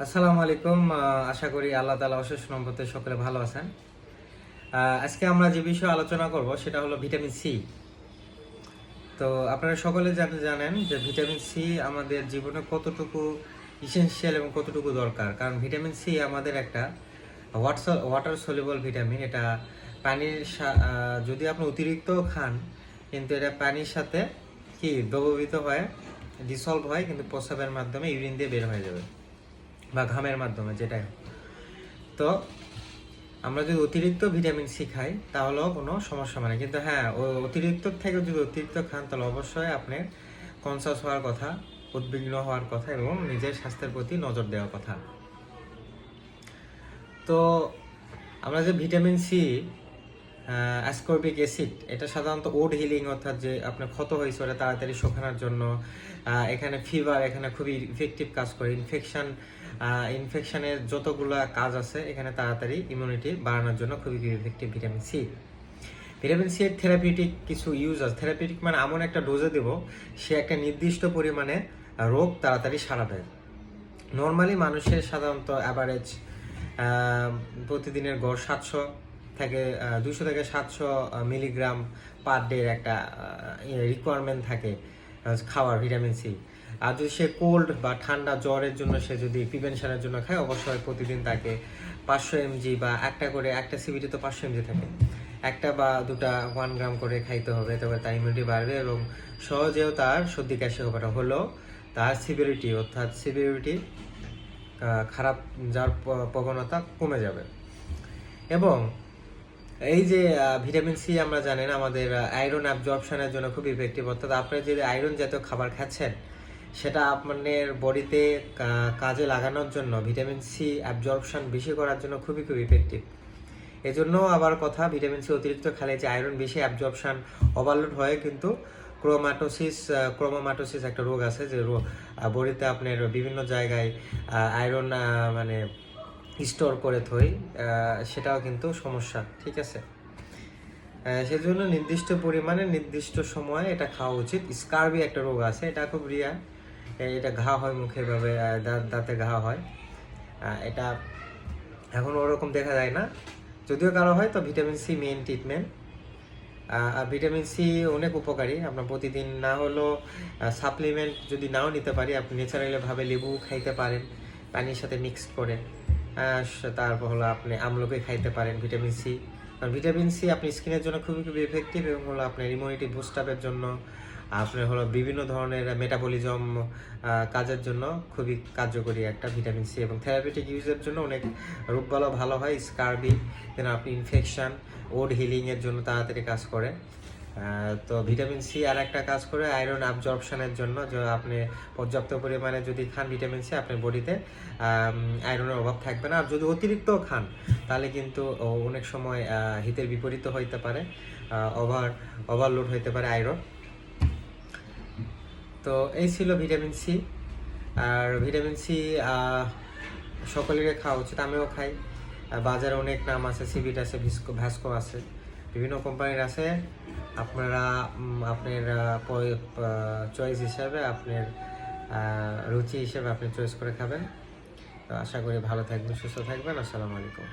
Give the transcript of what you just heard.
আসসালামু আলাইকুম। আশা করি আল্লাহ তাআলা অশেষ রহমতে সকলে ভালো আছেন। আজকে আমরা যে বিষয়ে আলোচনা করব সেটা হলো ভিটামিন সি। তো আপনারা সকলে জানেন যে ভিটামিন সি আমাদের জীবনে কতটুকু ইসেনশিয়াল এবং কতটুকু দরকার। কারণ ভিটামিন সি আমাদের একটা ওয়াটার সলিউবল ভিটামিন। এটা যদি আপনি অতিরিক্ত খান, কিন্তু এটা পানির সাথে দ্রবীভূত হয়, ডিসলভ হয়, কিন্তু প্রস্রাবের মাধ্যমে ইউরিন দিয়ে বের হয়ে যাবে বা ঘামের মাধ্যমে, যেটাই। তো আমরা যদি অতিরিক্ত ভিটামিন সি খাই তাহলেও কোনো সমস্যা মানে, কিন্তু হ্যাঁ, অতিরিক্ত থেকে যদি অতিরিক্ত খান তাহলে অবশ্যই আপনি কনসাস হওয়ার কথা, উদ্বিগ্ন হওয়ার কথা এবং নিজের স্বাস্থ্যের প্রতি নজর দেওয়ার কথা। তো আমরা যে ভিটামিন সি, অ্যাসকর্বিক অ্যাসিড, এটা সাধারণত ওড হিলিং, অর্থাৎ যে আপনার ক্ষত হয়েছে ওটা তাড়াতাড়ি শুকানোর জন্য, এখানে ফিভার, এখানে খুবই ইফেক্টিভ কাজ করে। ইনফেকশনের যতগুলো কাজ আছে এখানে তাড়াতাড়ি ইমিউনিটি বাড়ানোর জন্য খুবই effective vitamin C. Vitamin C এর থেরাপিউটিক কিছু ইউজ আছে। থেরাপিউটিক মানে এমন একটা ডোজে দেব সে একটা নির্দিষ্ট পরিমাণে রোগ তাড়াতাড়ি সারা দেয়। নর্মালি মানুষের সাধারণত অ্যাভারেজ প্রতিদিনের গড় 200 থেকে 700 মিলিগ্রাম পার ডে একটা রিকোয়ারমেন্ট থাকে খাওয়ার ভিটামিন সি। আর যদি সে কোল্ড বা ঠান্ডা জ্বরের জন্য সে যদি প্রিভেনশনের জন্য খায়, অবশ্যই প্রতিদিন তাকে 500 mg বা একটা সিবিটি তো 500 mg থাকে, একটা বা দুটা 1 গ্রাম করে খাইতে হবে। তবে তার ইমিউনিটি বাড়বে এবং সহজেও তার সর্দি কাশি হলেও তার সিভিরিটি খারাপ যাওয়ার প্রবণতা কমে যাবে। এবং এই যে ভিটামিন সি আমরা জানেন আমাদের আয়রন অ্যাবজর্পশনের জন্য খুব ইফেক্টিভ। অর্থাৎ আপনি যদি আয়রন জাতীয় খাবার খাচ্ছেন সেটা আপনার বডিতে কাজে লাগানোর জন্য, ভিটামিন সি অ্যাবজর্পশন বেশি করার জন্য খুবই ইফেক্টিভ। এজন্য আবার কথা, ভিটামিন সি অতিরিক্ত খেলে যে আয়রন বেশি অ্যাবজর্পশন ওভারলোড হয়, কিন্তু ক্রোমাটোসিস একটা রোগ আছে, যে বডিতে আপনার বিভিন্ন জায়গায় আয়রন মানে স্টোর করে থই, সেটাও কিন্তু সমস্যা। ঠিক আছে, সেজন্য নির্দিষ্ট পরিমাণে নির্দিষ্ট সময়ে এটা খাওয়া উচিত। স্কারবি একটা রোগ আছে, এটা খুব রিয়ার। এটা ঘা হয় মুখে, ভাবে দাঁতে ঘা হয়। এটা এখন ওরকম দেখা যায় না, যদিও কারো হয় তো ভিটামিন সি মেইন ট্রিটমেন্ট। আর ভিটামিন সি অনেক উপকারী। আপনার প্রতিদিন না হলেও সাপ্লিমেন্ট যদি নাও নিতে পারি, আপনি ন্যাচারালি ভাবে লেবু খাইতে পারেন পানির সাথে মিক্সড করে। তারপর হলো আপনি আমলকি খাইতে পারেন ভিটামিন সি। কারণ ভিটামিন সি আপনি স্কিনের জন্য খুবই ইফেক্টিভ, এবং হলো আপনার ইমিউনিটি বুস্ট আপের জন্য, আপনার হলো বিভিন্ন ধরনের মেটাবলিজম কাজের জন্য খুবই কার্যকরী একটা ভিটামিন সি। এবং থেরাপিউটিক ইউজের জন্য অনেক রোগবালা ভালো হয়। স্কারবি, দেন আপনি ইনফেকশন, ওড হিলিংয়ের জন্য তাড়াতাড়ি কাজ করে। তো ভিটামিন সি আর একটা কাজ করে আয়রন অ্যাবজর্পশনের জন্য, যে আপনি পর্যাপ্ত পরিমাণে যদি খান ভিটামিন সি, আপনার বডিতে আয়রনের অভাব থাকবে না। আর যদি অতিরিক্ত খান তাহলে কিন্তু অনেক সময় হিতের বিপরীত হইতে পারে, ওভারলোড হইতে পারে আয়রন। তো এই ছিল ভিটামিন সি। আর ভিটামিন সি সকলেরই খাওয়া উচিত, আমিও খাই। বাজারে অনেক নাম আছে, সিভিট আছে, ভ্যাসকো আছে, বিভিন্ন কোম্পানির আছে। আপনারা আপনার চয়েস হিসাবে, আপনার রুচি হিসেবে আপনি চয়েস করে খাবেন। তো আশা করি ভালো থাকবেন, সুস্থ থাকবেন। আসসালামু আলাইকুম।